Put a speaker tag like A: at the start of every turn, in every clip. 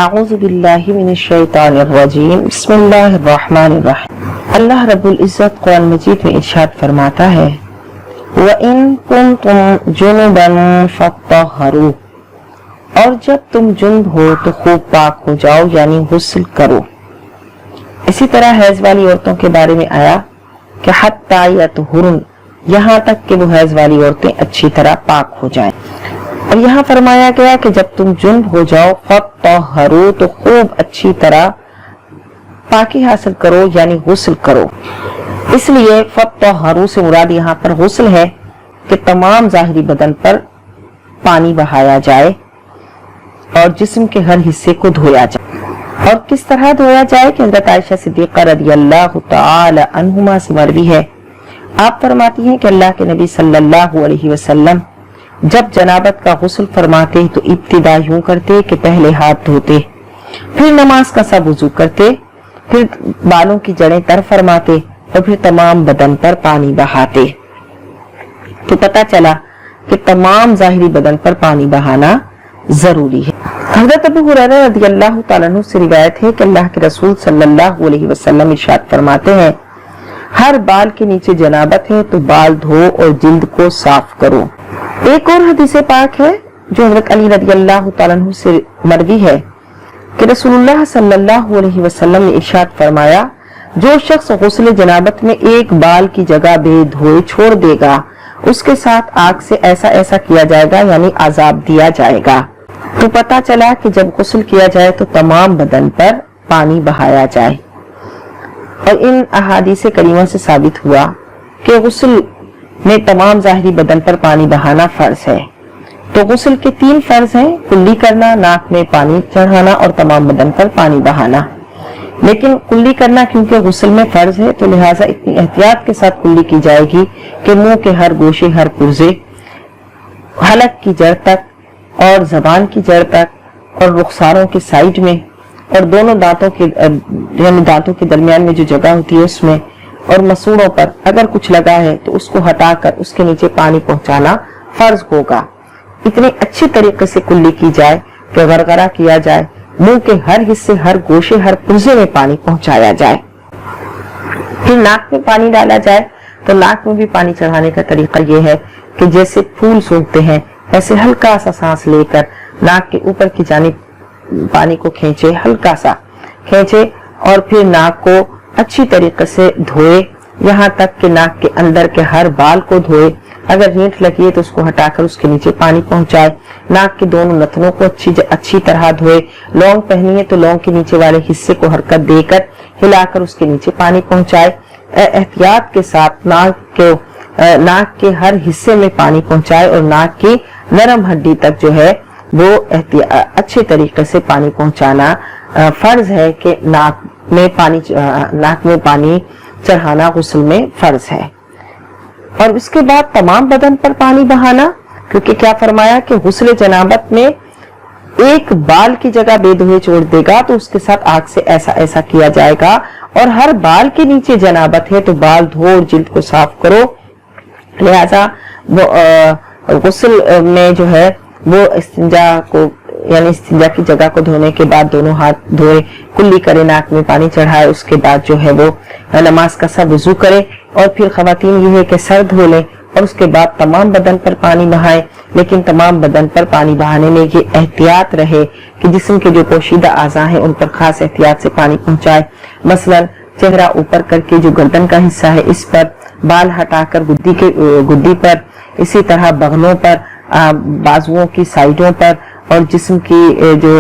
A: اعوذ باللہ من الشیطان الرجیم بسم اللہ الرحمن الرحیم۔ اللہ رب العزت قرآن مجید میں ارشاد فرماتا ہے وَإِن كُنتُمْ جُنُبًا فَطَّهَّرُوا، اور جب تم جنب ہو تو خوب پاک ہو جاؤ، یعنی غسل کرو۔ اسی طرح حیض والی عورتوں کے بارے میں آیا کہ حَتَّى يَطْهُرْنَ، یہاں تک کہ وہ حیض والی عورتیں اچھی طرح پاک ہو جائیں۔ اور یہاں فرمایا گیا کہ جب تم جنب ہو جاؤ فَطَّهَّرُوا، تو خوب اچھی طرح پاکی حاصل کرو، یعنی غسل کرو۔ اس لیے فَطَّهَّرُوا سے مراد یہاں پر غسل ہے کہ تمام ظاہری بدن پر پانی بہایا جائے اور جسم کے ہر حصے کو دھویا جائے۔ اور کس طرح دھویا جائے کہ حضرت عائشہ صدیقہ رضی اللہ تعالی عنہما سے مروی ہے، آپ فرماتی ہیں کہ اللہ کے نبی صلی اللہ علیہ وسلم جب جنابت کا غسل فرماتے تو ابتدا یوں کرتے کہ پہلے ہاتھ دھوتے، پھر نماز کا سب وضو کرتے، پھر بالوں کی جڑیں تر فرماتے اور پھر تمام بدن پر پانی بہاتے۔ تو پتہ چلا کہ تمام ظاہری بدن پر پانی بہانا ضروری ہے۔ حضرت ابو ہریرہ رضی اللہ تعالیٰ عنہ سے روایت ہے کہ اللہ کے رسول صلی اللہ علیہ وسلم ارشاد فرماتے ہیں ہر بال کے نیچے جنابت ہے تو بال دھو اور جلد کو صاف کرو۔ ایک اور حدیث پاک ہے جو حضرت علی رضی اللہ تعالیٰ عنہ سے مروی ہے کہ رسول اللہ صلی اللہ علیہ وسلم نے ارشاد فرمایا جو شخص غسل جنابت میں ایک بال کی جگہ بے دھوئے چھوڑ دے گا اس کے ساتھ آگ سے ایسا ایسا کیا جائے گا، یعنی عذاب دیا جائے گا۔ تو پتہ چلا کہ جب غسل کیا جائے تو تمام بدن پر پانی بہایا جائے۔ اور ان احادیث کریمہ سے ثابت ہوا کہ غسل میں تمام ظاہری بدن پر پانی بہانا فرض ہے۔ تو غسل کے 3 فرض ہیں، کلی کرنا، ناک میں پانی چڑھانا اور تمام بدن پر پانی بہانا۔ لیکن کلی کرنا کیونکہ غسل میں فرض ہے تو لہٰذا اتنی احتیاط کے ساتھ کلی کی جائے گی کہ منہ کے ہر گوشے، ہر پرزے، حلق کی جڑ تک اور زبان کی جڑ تک اور رخساروں کے سائیڈ میں اور دونوں دانتوں کے یعنی دانتوں کے درمیان میں جو جگہ ہوتی ہے اس میں اور مسوڑوں پر اگر کچھ لگا ہے تو اس کو ہٹا کر اس کے نیچے پانی پہنچانا فرض ہوگا۔ اتنے اچھی طریقے سے کلی کی جائے کہ غرغرہ کیا جائے، منہ کے ہر حصے، ہر گوشے، ہر پرزے میں پانی پہنچایا جائے۔ پھر ناک میں پانی ڈالا جائے تو ناک میں بھی پانی چڑھانے کا طریقہ یہ ہے کہ جیسے پھول سونگتے ہیں ایسے ہلکا سا سانس لے کر ناک کے اوپر کی جانب پانی کو کھینچے، ہلکا سا کھینچے اور پھر ناک کو اچھی طریقے سے دھوئے یہاں تک کہ ناک کے اندر کے ہر بال کو دھوئے، اگر رینٹ لگی ہے تو اس کو ہٹا کر اس کے نیچے پانی پہنچائے، ناک کے دونوں نتنوں کو اچھی طرح دھوئے، لونگ پہنی ہے تو لونگ کے نیچے والے حصے کو حرکت دے کر ہلا کر اس کے نیچے پانی پہنچائے، احتیاط کے ساتھ ناک کے ہر حصے میں پانی پہنچائے اور ناک کی نرم ہڈی تک جو ہے وہ اچھے طریقے سے پانی پہنچانا فرض ہے کہ ناک میں پانی چڑھانا غسل میں فرض ہے۔ اور اس کے بعد تمام بدن پر پانی بہانا، کیونکہ کیا فرمایا کہ غسل جنابت میں ایک بال کی جگہ بے دھوئے چھوڑ دے گا تو اس کے ساتھ آگ سے ایسا ایسا کیا جائے گا، اور ہر بال کے نیچے جنابت ہے تو بال دھو اور جلد کو صاف کرو۔ لہذا غسل میں جو ہے وہ استنجا کی جگہ کو دھونے کے بعد دونوں ہاتھ دھوئے، کلی کرے، ناک میں پانی چڑھائے، اس کے بعد جو ہے وہ نماز کا سب وضو کرے، اور پھر خواتین یہ ہے کہ سر دھو لیں اور اس کے بعد تمام بدن پر پانی بہائیں، لیکن تمام بدن پر پانی بہانے میں یہ احتیاط رہے کہ جسم کے جو پوشیدہ اعضاء ہیں ان پر خاص احتیاط سے پانی پہنچائے، مثلا چہرہ اوپر کر کے جو گردن کا حصہ ہے اس پر، بال ہٹا کر گدی پر، اسی طرح بغلوں پر، بازوؤں کی سائیڈوں پر اور جسم کی جو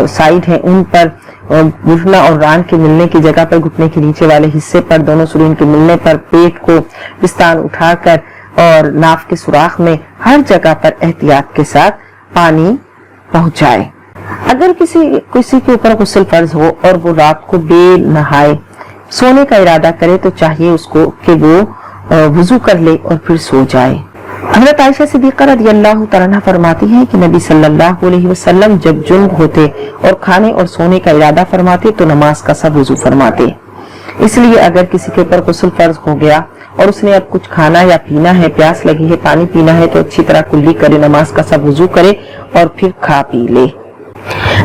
A: سائیڈ ہیں ان پر، گھٹنا اور ران کے ملنے کی جگہ پر، گھٹنے کے نیچے والے حصے پر، دونوں سرین کے ملنے پر، پیٹ کو پستان اٹھا کر اور ناف کے سوراخ میں ہر جگہ پر احتیاط کے ساتھ پانی پہنچائے۔ اگر کسی کے اوپر غسل فرض ہو اور وہ رات کو بے نہائے سونے کا ارادہ کرے تو چاہیے اس کو کہ وہ وضو کر لے اور پھر سو جائے۔ حضرت عائشہ صدیقہ رضی اللہ تعالیٰ عنہ فرماتی ہیں کہ نبی صلی اللہ علیہ وسلم جب جنب ہوتے اور کھانے اور سونے کا ارادہ فرماتے تو نماز کا سب وضو فرماتے۔ اس لیے اگر کسی کے اوپر غسل فرض ہو گیا اور اس نے اب کچھ کھانا یا پینا ہے، پیاس لگی ہے، پانی پینا ہے تو اچھی طرح کلی کرے، نماز کا سب وضو کرے اور پھر کھا پی لے۔